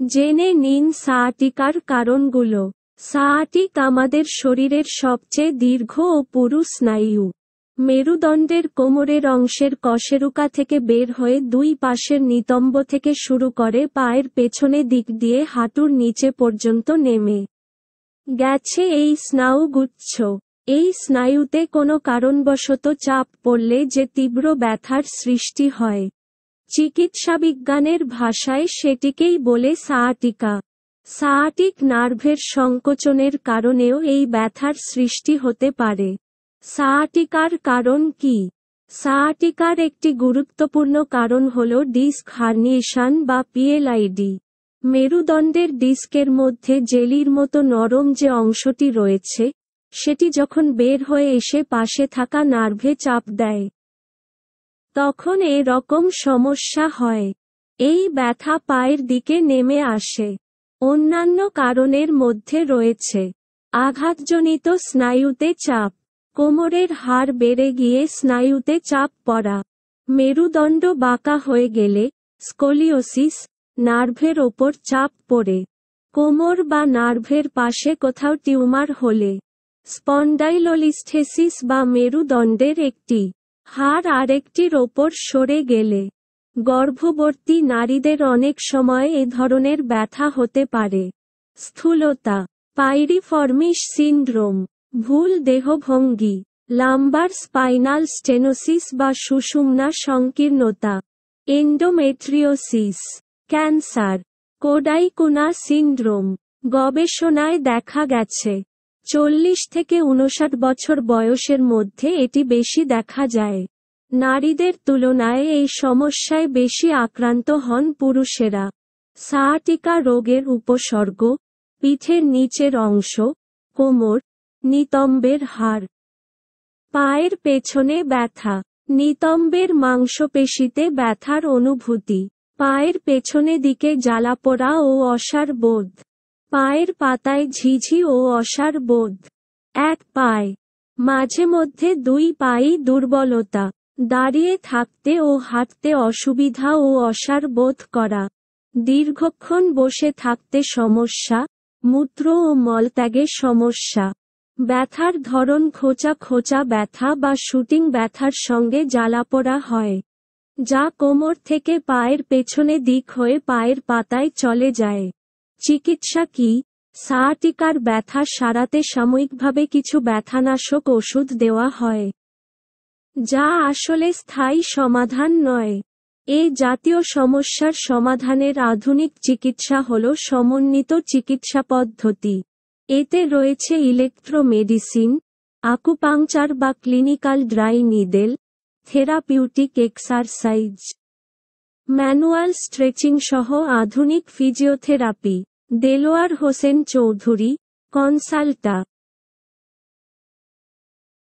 জেনে নিন সায়াটিকার কারণগুলো। সায়াটিক আমাদের শরীরের সবচেয়ে দীর্ঘ ও পুরু স্নায়ু। মেরুদণ্ডের কোমরের অংশের কশেরুকা থেকে বের হয়ে দুই পাশের নিতম্ব থেকে শুরু করে পায়ের পেছনে দিক দিয়ে হাঁটুর নিচে পর্যন্ত নেমে গেছে এই স্নায়ুগুচ্ছ। এই স্নায়ুতে কোনো কারণবশত চাপ পড়লে যে তীব্র ব্যথার সৃষ্টি হয়, চিকিৎসাবিজ্ঞানের ভাষায় সেটিকেই বলে সায়াটিকা। সায়াটিক নার্ভের সংকোচনের কারণেও এই ব্যথার সৃষ্টি হতে পারে। সায়াটিকার কারণ কি? সায়াটিকার একটি গুরুত্বপূর্ণ কারণ হল ডিস্ক হার্নিয়েশন বা পিএলআইডি। মেরুদণ্ডের ডিস্কের মধ্যে জেলির মতো নরম যে অংশটি রয়েছে, সেটি যখন বের হয়ে এসে পাশে থাকা নার্ভে চাপ দেয়, তখন এরকম সমস্যা হয়। এই ব্যথা পায়ের দিকে নেমে আসে। অন্যান্য কারণের মধ্যে রয়েছে আঘাতজনিত স্নায়ুতে চাপ, কোমরের হাড় বেড়ে গিয়ে স্নায়ুতে চাপ পড়া, মেরুদণ্ড বাঁকা হয়ে গেলে স্কোলিওসিস, নার্ভের ওপর চাপ পড়ে, কোমর বা নার্ভের পাশে কোথাও টিউমার হলে, স্পন্ডাইলোলিস্থেসিস বা মেরুদণ্ডের একটি হাড় আরেকটির ওপর সরে গেলে, গর্ভবতী নারীদের অনেক সময় এ ধরনের ব্যথা হতে পারে। স্থূলতা, পাইরিফর্মিস সিনড্রোম, ভুল দেহভঙ্গি, লাম্বার স্পাইনাল স্টেনোসিস বা সুষুম্না সংকীর্ণতা, এন্ডোমেট্রিওসিস, ক্যান্সার, কোডাইকুনা সিনড্রোম। গবেষণায় দেখা গেছে 40 থেকে 59 বছর বয়সের মধ্যে এটি বেশি দেখা যায়। নারীদের তুলনায় এই সমস্যায় বেশি আক্রান্ত হন পুরুষেরা। সায়াটিকা রোগের উপসর্গ: পিঠের নিচের অংশ, কোমর, নিতম্বের হাড়, পায়ের পেছনে ব্যথা, নিতম্বের মাংসপেশিতে ব্যথার অনুভূতি, পায়ের পেছনে দিকে জ্বালাপোড়া ও অসাড় বোধ, পায়ের পাতায় ঝিঝি ও অসাড় বোধ, এক পায়ে, মাঝে মধ্যে দুই পায়েই দুর্বলতা, দাঁড়িয়ে থাকতে ও হাঁটতে অসুবিধা ও অসাড় বোধ করা, দীর্ঘক্ষণ বসে থাকতে সমস্যা, মূত্র ও মলত্যাগে সমস্যা, ব্যথার ধরন খোঁচা খোঁচা ব্যথা বা শুটিং ব্যথার সঙ্গে জ্বালাপোড়া হয়, যা কোমর থেকে পায়ের পেছনে দিক হয়ে পায়ের পাতায় চলে যায়। চিকিৎসা কি? সায়াটিকার ব্যথা সারাতে সাময়িকভাবে কিছু ব্যথানাশক ওষুধ দেওয়া হয়, যা আসলে স্থায়ী সমাধান নয়। এই জাতীয় সমস্যার সমাধানের আধুনিক চিকিৎসা হল সমন্বিত চিকিৎসা পদ্ধতি। এতে রয়েছে ইলেক্ট্রোমেডিসিন, আকুপাংচার বা clinical dry needle, therapeutic exercise, manual stretching সহ আধুনিক ফিজিওথেরাপি। দেলোয়ার হোসেন চৌধুরী, কনসালটা।